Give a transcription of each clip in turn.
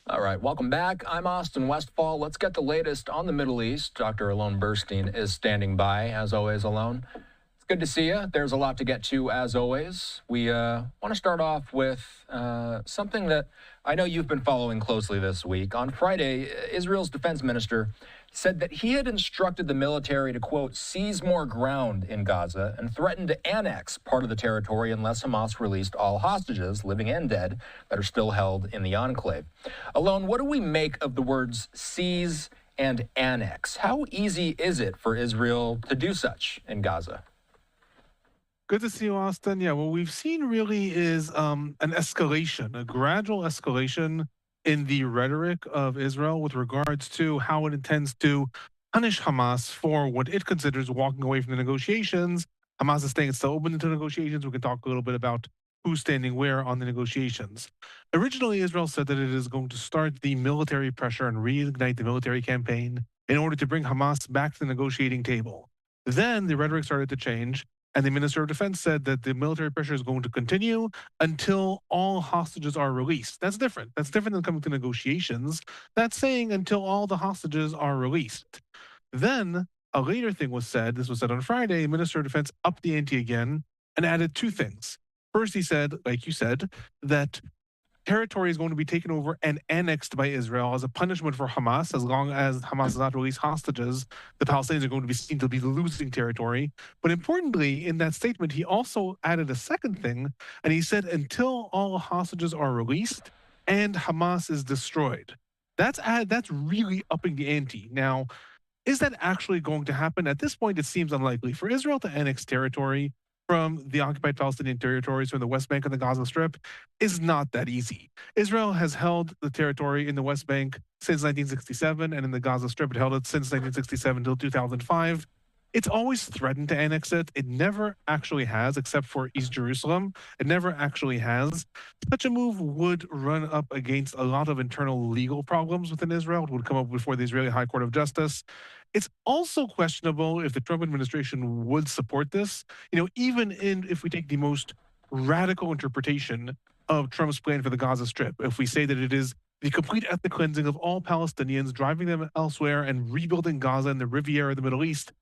All right, welcome back. I'm Austin Westfall. Let's get the latest on the Middle East. Dr. Alon Burstein is standing by, as always, Alon. It's good to see you. There's a lot to get to, as always. We want to start off with something that I know you've been following closely this week. On Friday, Israel's defense minister said that he had instructed the military to, quote, seize more ground in Gaza and threatened to annex part of the territory unless Hamas released all hostages, living and dead, that are still held in the enclave. Alon, what do we make of the words seize and annex? How easy is it for Israel to do such in Gaza? Good to see you, Austin. Yeah, what we've seen really is an escalation, a gradual escalation in the rhetoric of Israel with regards to how it intends to punish Hamas for what it considers walking away from the negotiations. Hamas is saying it's still open to negotiations. We can talk a little bit about who's standing where on the negotiations. Originally, Israel said that it is going to start the military pressure and reignite the military campaign in order to bring Hamas back to the negotiating table. Then the rhetoric started to change. And the Minister of Defense said that the military pressure is going to continue until all hostages are released. That's different. That's different than coming to negotiations. That's saying until all the hostages are released. Then a later thing was said, this was said on Friday, Minister of Defense upped the ante again and added two things. First, he said, like you said, that territory is going to be taken over and annexed by Israel as a punishment for Hamas. As long as Hamas does not release hostages, the Palestinians are going to be seen to be losing territory. But importantly, in that statement, he also added a second thing, and he said, until all hostages are released and Hamas is destroyed. That's really upping the ante. Now, is that actually going to happen? At this point, it seems unlikely. For Israel to annex territory from the occupied Palestinian territories from the West Bank and the Gaza Strip is not that easy. Israel has held the territory in the West Bank since 1967, and in the Gaza Strip, it held it since 1967 until 2005. It's always threatened to annex it. It never actually has, except for East Jerusalem. It never actually has. Such a move would run up against a lot of internal legal problems within Israel. It would come up before the Israeli High Court of Justice. It's also questionable if the Trump administration would support this. Even if we take the most radical interpretation of Trump's plan for the Gaza Strip, if we say that it is the complete ethnic cleansing of all Palestinians, driving them elsewhere and rebuilding Gaza and the Riviera of the Middle East,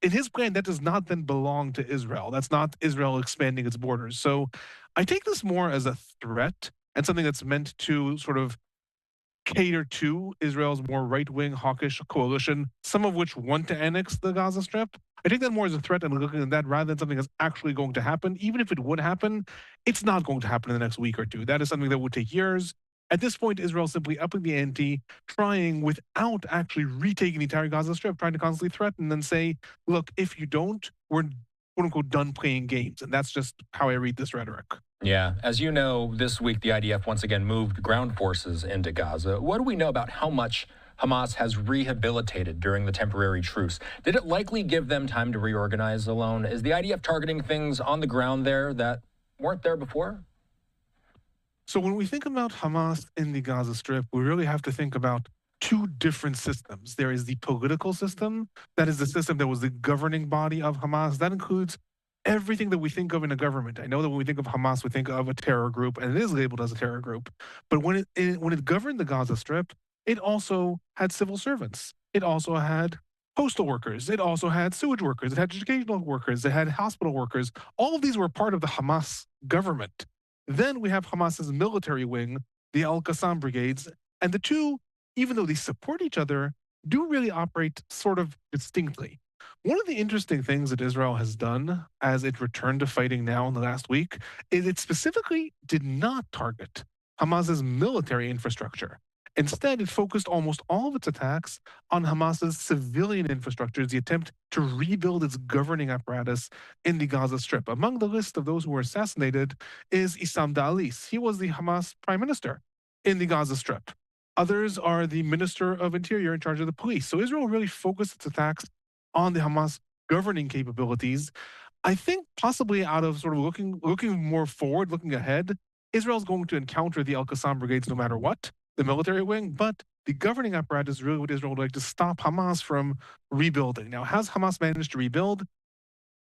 in his plan, that does not then belong to Israel. That's not Israel expanding its borders. So I take this more as a threat and something that's meant to sort of cater to Israel's more right-wing hawkish coalition, some of which want to annex the Gaza Strip. I take that more as a threat and looking at that rather than something that's actually going to happen. Even if it would happen, it's not going to happen in the next week or two. That is something that would take years. At this point, Israel is simply upping the ante, trying without actually retaking the entire Gaza Strip, trying to constantly threaten and say, look, if you don't, we're quote unquote done playing games. And that's just how I read this rhetoric. Yeah, as you know, this week the IDF once again moved ground forces into Gaza. What do we know about how much Hamas has rehabilitated during the temporary truce? Did it likely give them time to reorganize alone? Is the IDF targeting things on the ground there that weren't there before? So when we think about Hamas in the Gaza Strip, we really have to think about two different systems. There is the political system, that is the system that was the governing body of Hamas. That includes everything that we think of in a government. I know that when we think of Hamas, we think of a terror group, and it is labeled as a terror group. But when it governed the Gaza Strip, it also had civil servants. It also had postal workers. It also had sewage workers. It had educational workers. It had hospital workers. All of these were part of the Hamas government. Then we have Hamas's military wing, the Al-Qassam brigades, and the two, even though they support each other, do really operate sort of distinctly. One of the interesting things that Israel has done as it returned to fighting now in the last week is it specifically did not target Hamas's military infrastructure. Instead, it focused almost all of its attacks on Hamas's civilian infrastructures, the attempt to rebuild its governing apparatus in the Gaza Strip. Among the list of those who were assassinated is Issam Da'alis. He was the Hamas prime minister in the Gaza Strip. Others are the minister of interior in charge of the police. So Israel really focused its attacks on the Hamas governing capabilities. I think possibly out of sort of looking more forward, looking ahead, Israel's going to encounter the Al-Qassam brigades no matter what, the military wing, but the governing apparatus is really what Israel would like to stop Hamas from rebuilding. Now, has Hamas managed to rebuild?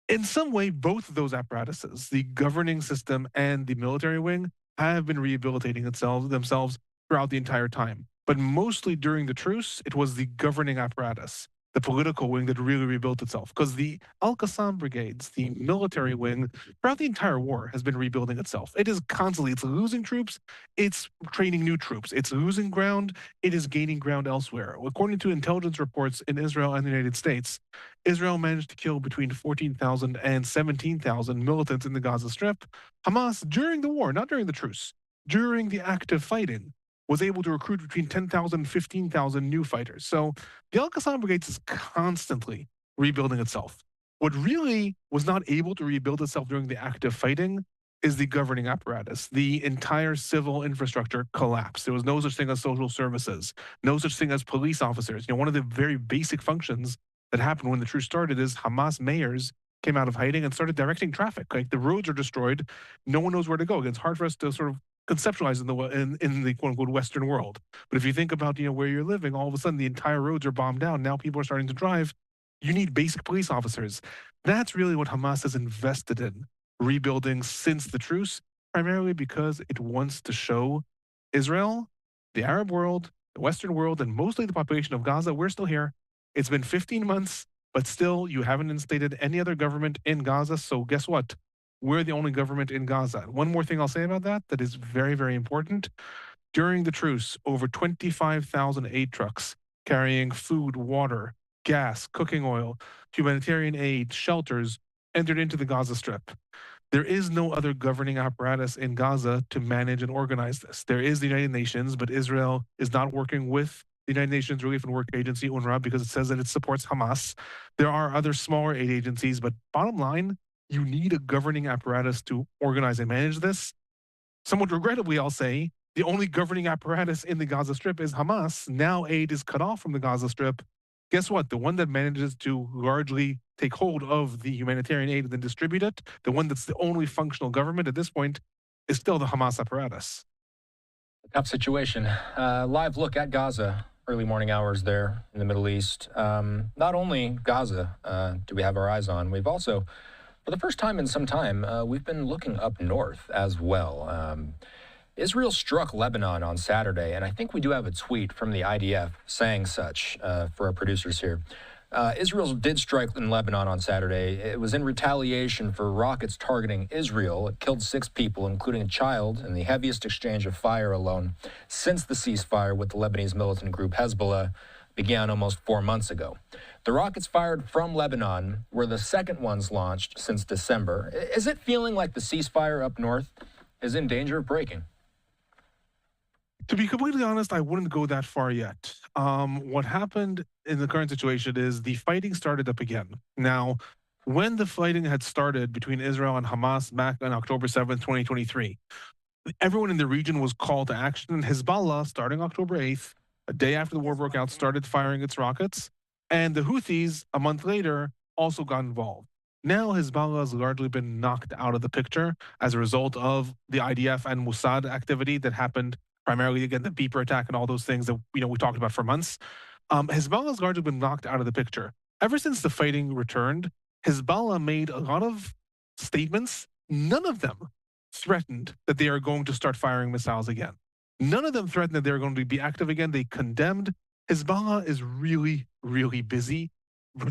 In some way, both of those apparatuses, the governing system and the military wing, have been rehabilitating themselves throughout the entire time. But mostly during the truce, it was the governing apparatus, the political wing that really rebuilt itself. Because the Al Qassam brigades, the military wing, throughout the entire war has been rebuilding itself. It is constantly, it's losing troops, it's training new troops, it's losing ground, it is gaining ground elsewhere. According to intelligence reports in Israel and the United States, Israel managed to kill between 14,000 and 17,000 militants in the Gaza Strip. Hamas, during the war, not during the truce, during the active fighting, was able to recruit between 10,000 and 15,000 new fighters. So the Al Qassam Brigades is constantly rebuilding itself. What really was not able to rebuild itself during the active fighting is the governing apparatus. The entire civil infrastructure collapsed. There was no such thing as social services, no such thing as police officers. One of the very basic functions that happened when the truce started is Hamas mayors came out of hiding and started directing traffic. Like, the roads are destroyed, no one knows where to go. It's hard for us to sort of conceptualize in the quote unquote Western world. But if you think about where you're living, all of a sudden the entire roads are bombed down. Now people are starting to drive. You need basic police officers. That's really what Hamas has invested in rebuilding since the truce, primarily because it wants to show Israel, the Arab world, the Western world, and mostly the population of Gaza, we're still here. It's been 15 months, but still you haven't instated any other government in Gaza. So guess what? We're the only government in Gaza. One more thing I'll say about that is very, very important. During the truce, over 25,000 aid trucks carrying food, water, gas, cooking oil, humanitarian aid, shelters entered into the Gaza Strip. There is no other governing apparatus in Gaza to manage and organize this. There is the United Nations, but Israel is not working with the United Nations Relief and Work Agency, UNRWA, because it says that it supports Hamas. There are other smaller aid agencies, but bottom line, you need a governing apparatus to organize and manage this. Somewhat regrettably, I'll say, the only governing apparatus in the Gaza Strip is Hamas. Now aid is cut off from the Gaza Strip. Guess what? The one that manages to largely take hold of the humanitarian aid and then distribute it, the one that's the only functional government at this point, is still the Hamas apparatus. Tough situation. Live look at Gaza, early morning hours there in the Middle East. Not only Gaza do we have our eyes on, we've also, for the first time in some time, we've been looking up north as well. Israel struck Lebanon on Saturday, and I think we do have a tweet from the IDF saying such for our producers here. Israel did strike in Lebanon on Saturday. It was in retaliation for rockets targeting Israel. It killed 6 people, including a child, in the heaviest exchange of fire alone since the ceasefire with the Lebanese militant group Hezbollah began almost 4 months ago. The rockets fired from Lebanon were the second ones launched since December. Is it feeling like the ceasefire up north is in danger of breaking? To be completely honest, I wouldn't go that far yet. What happened in the current situation is the fighting started up again. Now, when the fighting had started between Israel and Hamas back on October 7th, 2023, everyone in the region was called to action. Hezbollah, starting October 8th, a day after the war broke out, started firing its rockets. And the Houthis, a month later, also got involved. Now Hezbollah has largely been knocked out of the picture as a result of the IDF and Mossad activity that happened, primarily, again, the beeper attack and all those things that we talked about for months. Hezbollah has largely been knocked out of the picture. Ever since the fighting returned, Hezbollah made a lot of statements. None of them threatened that they are going to start firing missiles again. None of them threatened that they're going to be active again. They condemned. Hezbollah is really, really busy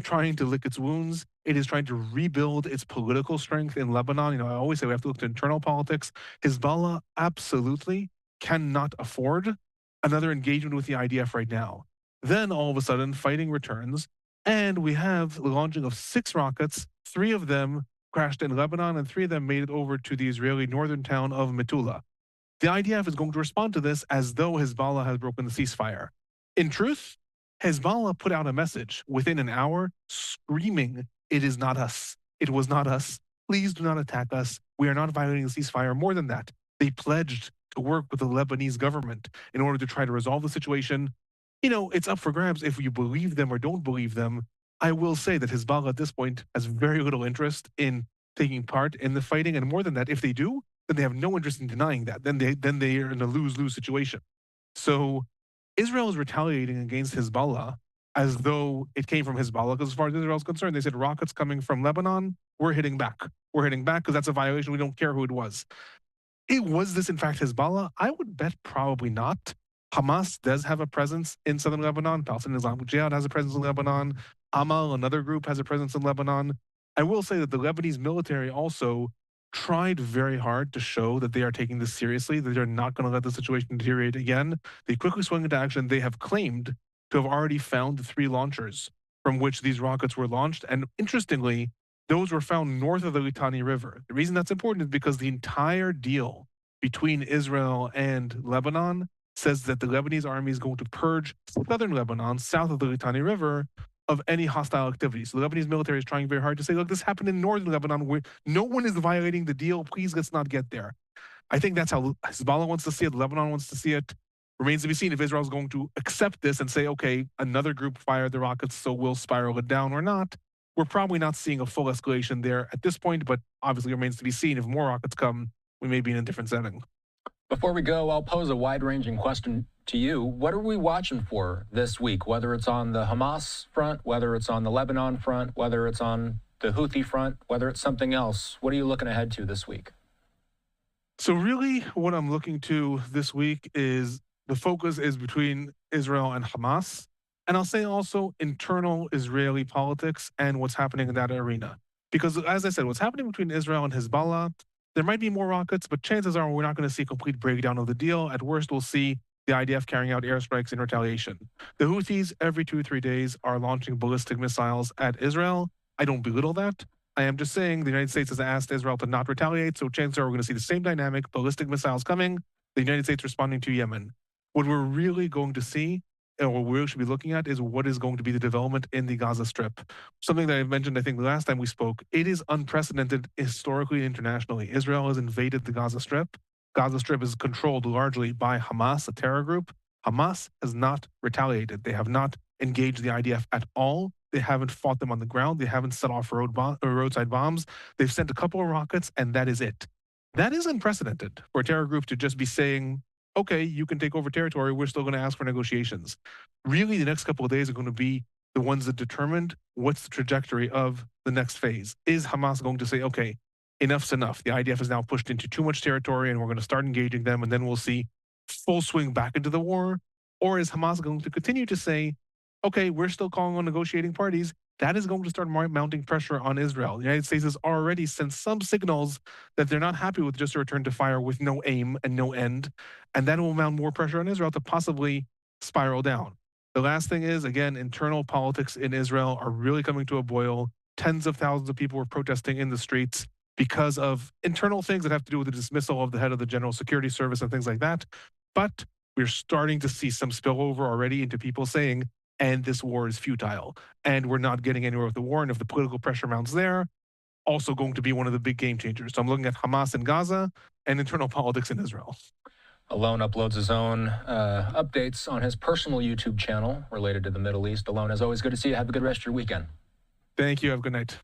trying to lick its wounds. It is trying to rebuild its political strength in Lebanon. I always say we have to look to internal politics. Hezbollah absolutely cannot afford another engagement with the IDF right now. Then all of a sudden, fighting returns, and we have the launching of 6 rockets. 3 of them crashed in Lebanon, and 3 of them made it over to the Israeli northern town of Metula. The IDF is going to respond to this as though Hezbollah has broken the ceasefire. In truth, Hezbollah put out a message within an hour screaming, "It is not us. It was not us. Please do not attack us. We are not violating the ceasefire." More than that, they pledged to work with the Lebanese government in order to try to resolve the situation. It's up for grabs if you believe them or don't believe them. I will say that Hezbollah at this point has very little interest in taking part in the fighting. And more than that, if they do, then they have no interest in denying that. Then they are in a lose-lose situation. So Israel is retaliating against Hezbollah as though it came from Hezbollah, because as far as Israel is concerned, they said rockets coming from Lebanon, we're hitting back. We're hitting back because that's a violation. We don't care who it was. Was this in fact Hezbollah? I would bet probably not. Hamas does have a presence in southern Lebanon. Palestinian Islamic Jihad has a presence in Lebanon. Amal, another group, has a presence in Lebanon. I will say that the Lebanese military also tried very hard to show that they are taking this seriously, that they're not going to let the situation deteriorate again. They quickly swung into action. They have claimed to have already found the 3 launchers from which these rockets were launched. And interestingly, those were found north of the Litani River. The reason that's important is because the entire deal between Israel and Lebanon says that the Lebanese army is going to purge southern Lebanon, south of the Litani River, of any hostile activity. So the Lebanese military is trying very hard to say, look, this happened in northern Lebanon where no one is violating the deal. Please, let's not get there. I think that's how Hezbollah wants to see it. Lebanon wants to see it. Remains to be seen if Israel is going to accept this and say, okay, another group fired the rockets, so we'll spiral it down or not. We're probably not seeing a full escalation there at this point, but obviously remains to be seen. If more rockets come, we may be in a different setting. Before we go, I'll pose a wide-ranging question to you. What are we watching for this week, whether it's on the Hamas front, whether it's on the Lebanon front, whether it's on the Houthi front, whether it's something else? What are you looking ahead to this week? So really what I'm looking to this week is the focus is between Israel and Hamas. And I'll say also internal Israeli politics and what's happening in that arena. Because as I said, what's happening between Israel and Hezbollah, there might be more rockets, but chances are we're not going to see a complete breakdown of the deal. At worst, we'll see the IDF carrying out airstrikes in retaliation. The Houthis, every 2 or 3 days, are launching ballistic missiles at Israel. I don't belittle that. I am just saying the United States has asked Israel to not retaliate, so chances are we're going to see the same dynamic, ballistic missiles coming, the United States responding to Yemen. What we're really going to see, and what we should be looking at, is what is going to be the development in the Gaza Strip. Something that I mentioned, I think, the last time we spoke, it is unprecedented historically and internationally. Israel has invaded the Gaza Strip. Gaza Strip is controlled largely by Hamas, a terror group. Hamas has not retaliated. They have not engaged the IDF at all. They haven't fought them on the ground. They haven't set off roadside bombs. They've sent a couple of rockets, and that is it. That is unprecedented for a terror group to just be saying, okay, you can take over territory. We're still going to ask for negotiations. Really, the next couple of days are going to be the ones that determined what's the trajectory of the next phase. Is Hamas going to say, okay, enough's enough. The IDF is now pushed into too much territory and we're going to start engaging them and then we'll see full swing back into the war? Or is Hamas going to continue to say, okay, we're still calling on negotiating parties? That is going to start mounting pressure on Israel. The United States has already sent some signals that they're not happy with just a return to fire with no aim and no end. And that will mount more pressure on Israel to possibly spiral down. The last thing is, again, internal politics in Israel are really coming to a boil. Tens of thousands of people were protesting in the streets because of internal things that have to do with the dismissal of the head of the General Security Service and things like that. But we're starting to see some spillover already into people saying, and this war is futile, and we're not getting anywhere with the war. And if the political pressure mounts there, also going to be one of the big game changers. So I'm looking at Hamas in Gaza and internal politics in Israel. Alon uploads his own updates on his personal YouTube channel related to the Middle East. Alon, as always, good to see you. Have a good rest of your weekend. Thank you. Have a good night.